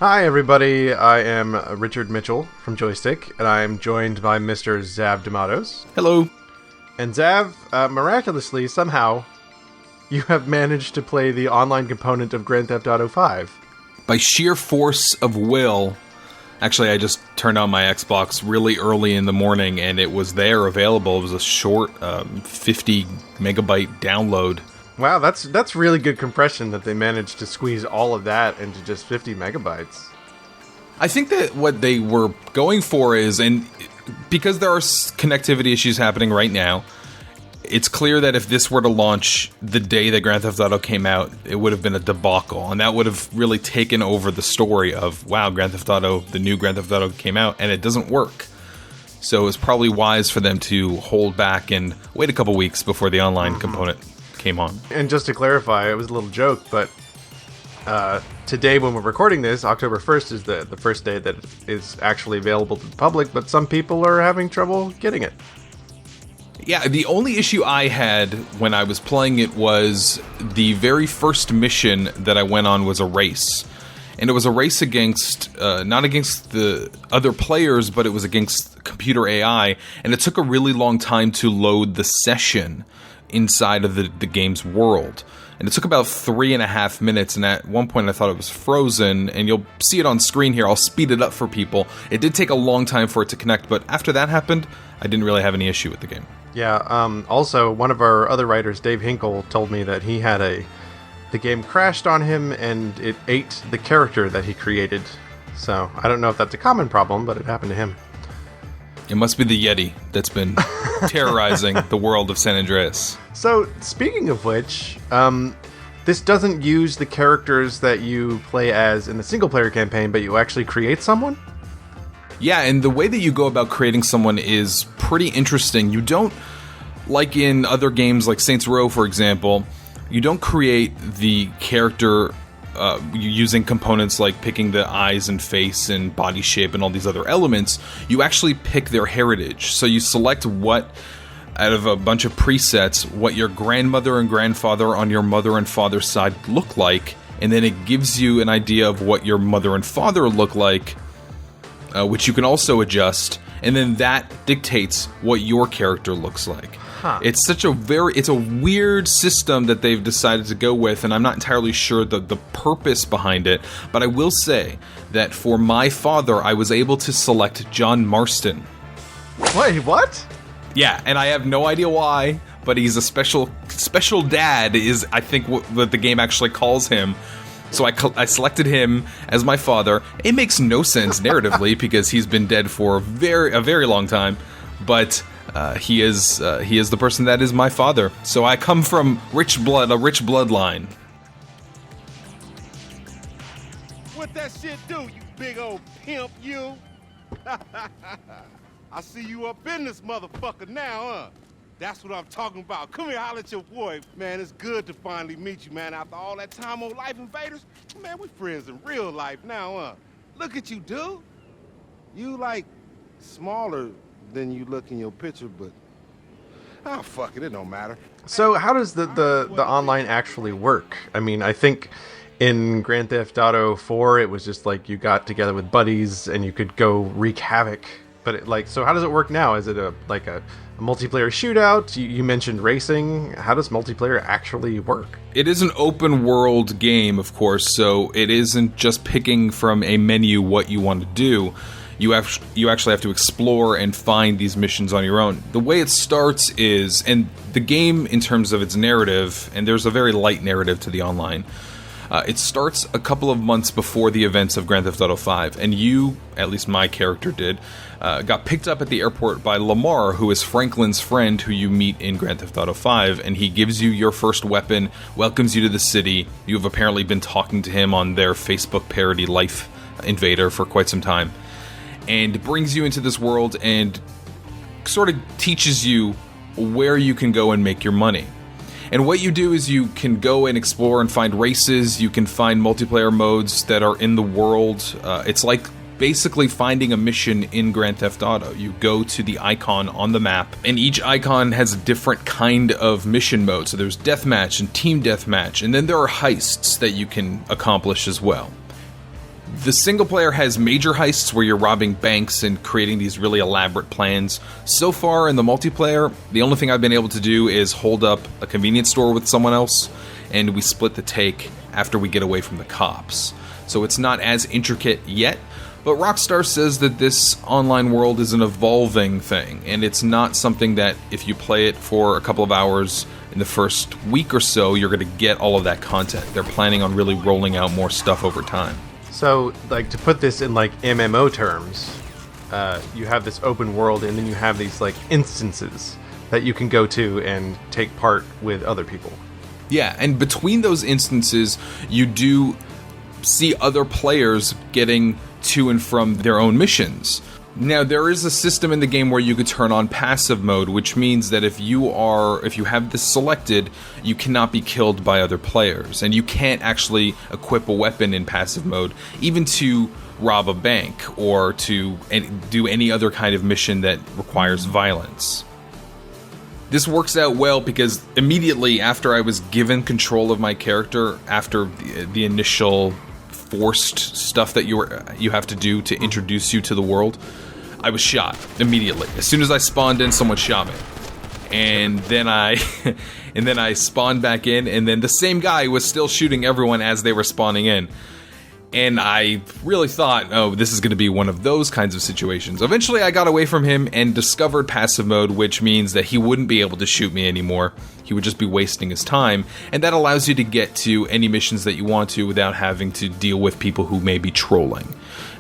Hi, everybody. I am Richard Mitchell from Joystiq, and I am joined by Mr. Zav D'Amatos. Hello. And Zav, miraculously, somehow, you have managed to play the online component of Grand Theft Auto 5. By sheer force of will, actually, I just turned on my Xbox really early in the morning, and it was there available. It was a short 50 megabyte download. Wow, that's really good compression that they managed to squeeze all of that into just 50 megabytes. I think that what they were going for is, and because there are connectivity issues happening right now, it's clear that if this were to launch the day that Grand Theft Auto came out, it would have been a debacle, and that would have really taken over the story of, wow, Grand Theft Auto, the new Grand Theft Auto came out, and it doesn't work. So it was probably wise for them to hold back and wait a couple weeks before the online component came on. And just to clarify, it was a little joke, but today when we're recording this, October 1st is the first day that it is actually available to the public, but some people are having trouble getting it. Yeah, the only issue I had when I was playing it was the very first mission that I went on was a race. And it was a race against, not against the other players, but it was against computer AI. And it took a really long time to load the session inside of the game's world. And it took about 3.5 minutes, and at one point I thought it was frozen, and you'll see it on screen here. I'll speed it up for people. It did take a long time for it to connect, but after that happened, I didn't really have any issue with the game. Yeah, also, one of our other writers, Dave Hinkle, told me that he had the game crashed on him, and it ate the character that he created. So, I don't know if that's a common problem, but it happened to him. It must be the Yeti that's been terrorizing the world of San Andreas. So, speaking of which, this doesn't use the characters that you play as in the single-player campaign, but you actually create someone? Yeah, and the way that you go about creating someone is pretty interesting. You don't, like in other games like Saints Row, for example, you don't create the character using components like picking the eyes and face and body shape and all these other elements. You actually pick their heritage. So you select what, out of a bunch of presets, what your grandmother and grandfather on your mother and father's side look like, and then it gives you an idea of what your mother and father look like, which you can also adjust, and then that dictates what your character looks like. It's a weird system that they've decided to go with, and I'm not entirely sure the purpose behind it, but I will say that for my father, I was able to select John Marston. Wait, what? Yeah, and I have no idea why, but he's a special dad is, I think, what the game actually calls him. So I selected him as my father. It makes no sense narratively because he's been dead for a very long time, but he is the person that is my father. So I come from a rich bloodline. What that shit do, you big old pimp, you? I see you up in this motherfucker now, huh? That's what I'm talking about. Come here, holler at your boy. Man, it's good to finally meet you, man. After all that time on Life Invaders, man, we friends in real life now, huh? Look at you, dude. You, like, smaller than you look in your picture, but... oh, fuck it, it don't matter. So how does the online actually work? I mean, I think in Grand Theft Auto 4, it was just like you got together with buddies and you could go wreak havoc. But so how does it work now? Is it a multiplayer shootout? You mentioned racing. How does multiplayer actually work? It is an open world game, of course, so it isn't just picking from a menu what you want to do. You actually have to explore and find these missions on your own. The way it starts is, and the game in terms of its narrative, and there's a very light narrative to the online, it starts a couple of months before the events of Grand Theft Auto 5, and you, at least my character did, got picked up at the airport by Lamar, who is Franklin's friend who you meet in Grand Theft Auto 5, and he gives you your first weapon, welcomes you to the city. You have apparently been talking to him on their Facebook parody Life Invader for quite some time, and brings you into this world and sort of teaches you where you can go and make your money. And what you do is you can go and explore and find races, you can find multiplayer modes that are in the world. It's like basically finding a mission in Grand Theft Auto. You go to the icon on the map, and each icon has a different kind of mission mode. So there's deathmatch and team deathmatch, and then there are heists that you can accomplish as well. The single player has major heists where you're robbing banks and creating these really elaborate plans. So far in the multiplayer, the only thing I've been able to do is hold up a convenience store with someone else, and we split the take after we get away from the cops. So it's not as intricate yet, but Rockstar says that this online world is an evolving thing, and it's not something that if you play it for a couple of hours in the first week or so, you're going to get all of that content. They're planning on really rolling out more stuff over time. So, like, to put this in, like, MMO terms, you have this open world, and then you have these, like, instances that you can go to and take part with other people. Yeah, and between those instances, you do see other players getting to and from their own missions. Now, there is a system in the game where you could turn on passive mode, which means that if you have this selected, you cannot be killed by other players, and you can't actually equip a weapon in passive mode, even to rob a bank or to do any other kind of mission that requires violence. This works out well because immediately after I was given control of my character, after the initial forced stuff that you have to do to introduce you to the world, I was shot immediately. As soon as I spawned in, someone shot me. And then I spawned back in, and then the same guy was still shooting everyone as they were spawning in. And I really thought, oh, this is going to be one of those kinds of situations. Eventually, I got away from him and discovered passive mode, which means that he wouldn't be able to shoot me anymore. He would just be wasting his time. And that allows you to get to any missions that you want to without having to deal with people who may be trolling.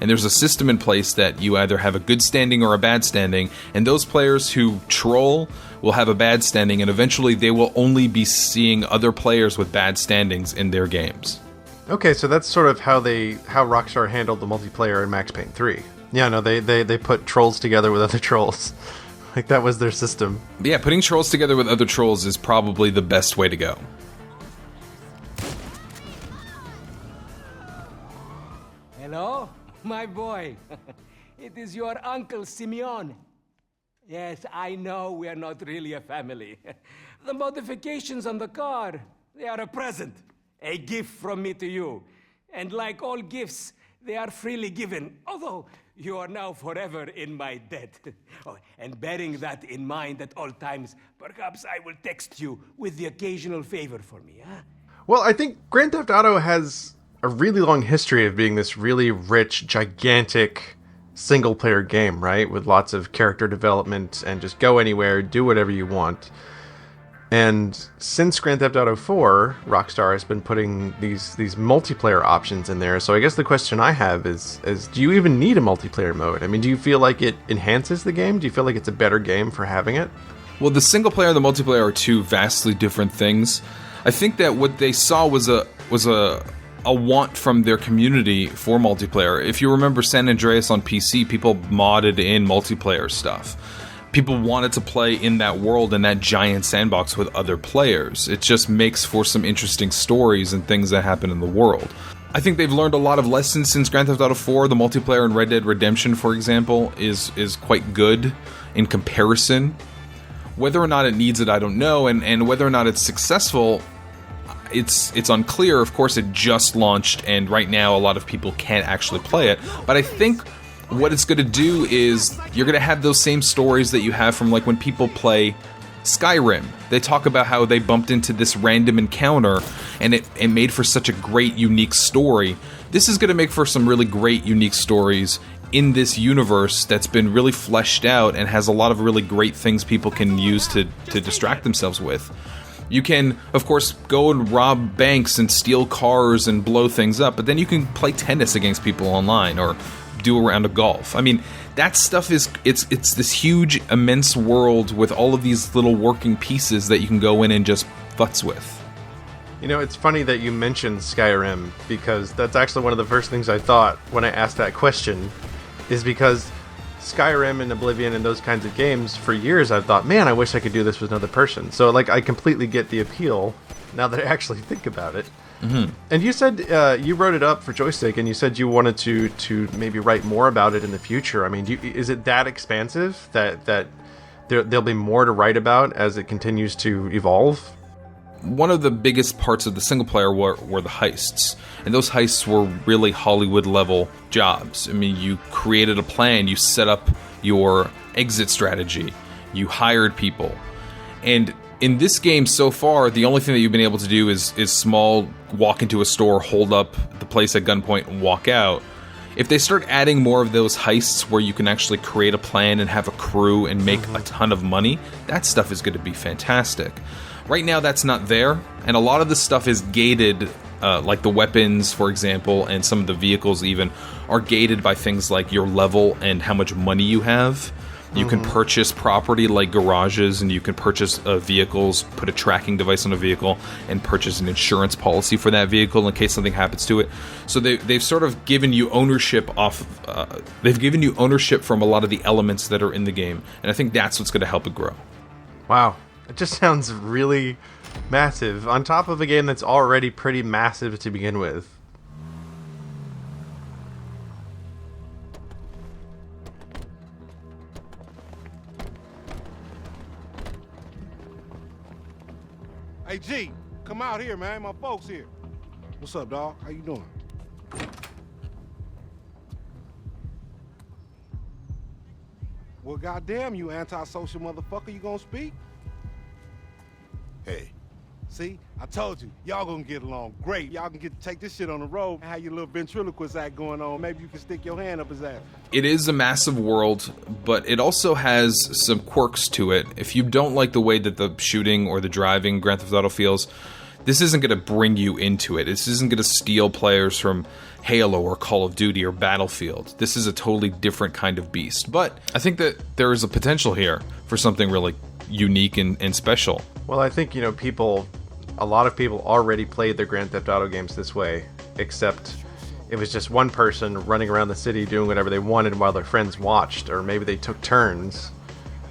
And there's a system in place that you either have a good standing or a bad standing, and those players who troll will have a bad standing, and eventually they will only be seeing other players with bad standings in their games. Okay, so that's sort of how Rockstar handled the multiplayer in Max Payne 3. Yeah, no, they put trolls together with other trolls. Like, that was their system. Yeah, putting trolls together with other trolls is probably the best way to go. Hello, my boy. It is your Uncle Simeon. Yes, I know we are not really a family. The modifications on the car, they are a present. A gift from me to you. And like all gifts, they are freely given, although you are now forever in my debt. Oh, and bearing that in mind at all times, perhaps I will text you with the occasional favor for me, huh? Well, I think Grand Theft Auto has a really long history of being this really rich, gigantic single-player game, right? With lots of character development and just go anywhere, do whatever you want. And since Grand Theft Auto 4, Rockstar has been putting these multiplayer options in there. So I guess the question I have is do you even need a multiplayer mode? I mean, do you feel like it enhances the game? Do you feel like it's a better game for having it? Well, the single player and the multiplayer are two vastly different things. I think that what they saw was a want from their community for multiplayer. If you remember San Andreas on PC, people modded in multiplayer stuff. People wanted to play in that world, in that giant sandbox with other players. It just makes for some interesting stories and things that happen in the world. I think they've learned a lot of lessons since Grand Theft Auto 4. The multiplayer in Red Dead Redemption, for example, is quite good in comparison. Whether or not it needs it, I don't know, and whether or not it's successful, it's unclear. Of course, it just launched, and right now a lot of people can't actually play it. But I think what it's going to do is you're going to have those same stories that you have from like when people play Skyrim. They talk about how they bumped into this random encounter and it made for such a great, unique story. This is going to make for some really great, unique stories in this universe that's been really fleshed out and has a lot of really great things people can use to distract themselves with. You can, of course, go and rob banks and steal cars and blow things up, but then you can play tennis against people online or do a round of golf. I mean, that stuff it's this huge, immense world with all of these little working pieces that you can go in and just futz with. You know, it's funny that you mentioned Skyrim, because that's actually one of the first things I thought when I asked that question, is because Skyrim and Oblivion and those kinds of games, for years I've thought, man, I wish I could do this with another person. So, like, I completely get the appeal now that I actually think about it. Mm-hmm. And you said you wrote it up for Joystiq, and you said you wanted to maybe write more about it in the future. I mean, is it that expansive that there'll be more to write about as it continues to evolve? one of the biggest parts of the single player were the heists. And those heists were really Hollywood level jobs. I mean, you created a plan, you set up your exit strategy, you hired people. And in this game so far, the only thing that you've been able to do is small, walk into a store, hold up the place at gunpoint, and walk out. If they start adding more of those heists where you can actually create a plan and have a crew and make a ton of money, that stuff is going to be fantastic. Right now, that's not there, and a lot of the stuff is gated, like the weapons, for example, and some of the vehicles even, are gated by things like your level and how much money you have. You can purchase property like garages, and you can purchase vehicles, put a tracking device on a vehicle, and purchase an insurance policy for that vehicle in case something happens to it. So they've sort of given you ownership they've given you ownership from a lot of the elements that are in the game, and I think that's what's going to help it grow. Wow. It just sounds really massive, on top of a game that's already pretty massive to begin with. Hey, G, come out here, man. My folks here. What's up, dog? How you doing? Well, goddamn, you antisocial motherfucker. You gonna speak? Hey, see? I told you. Y'all gonna get along great. Y'all can take this shit on the road and have your little ventriloquist act going on. Maybe you can stick your hand up his ass. It is a massive world, but it also has some quirks to it. If you don't like the way that the shooting or the driving Grand Theft Auto feels, this isn't going to bring you into it. This isn't going to steal players from Halo or Call of Duty or Battlefield. This is a totally different kind of beast. But I think that there is a potential here for something really unique and special. Well, I think, a lot of people already played their Grand Theft Auto games this way, except it was just one person running around the city doing whatever they wanted while their friends watched, or maybe they took turns.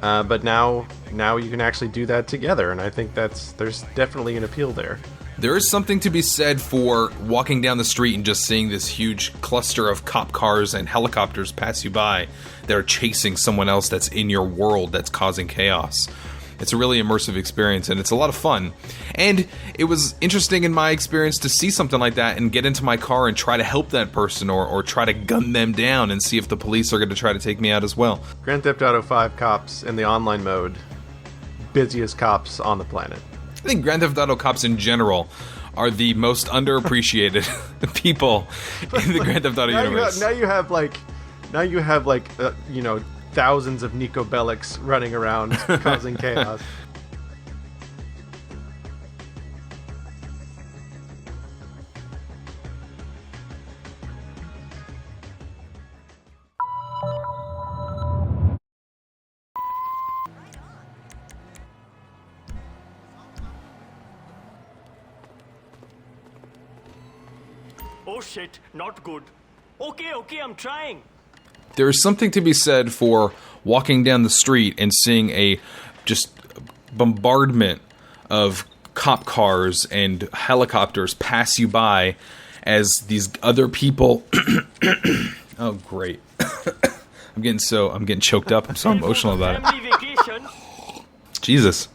But now you can actually do that together, and I think there's definitely an appeal there. There is something to be said for walking down the street and just seeing this huge cluster of cop cars and helicopters pass you by that are chasing someone else that's in your world that's causing chaos. It's a really immersive experience, and it's a lot of fun. And it was interesting in my experience to see something like that and get into my car and try to help that person or try to gun them down and see if the police are going to try to take me out as well. Grand Theft Auto 5 cops in the online mode, busiest cops on the planet. I think Grand Theft Auto cops in general are the most underappreciated people in the Grand Theft Auto universe. Now you have thousands of Nico Bellics running around causing chaos. Oh shit, not good. Okay, I'm trying. There is something to be said for walking down the street and seeing a just bombardment of cop cars and helicopters pass you by as these other people. Oh, great. I'm getting choked up. I'm so emotional about it. Family vacation. Jesus.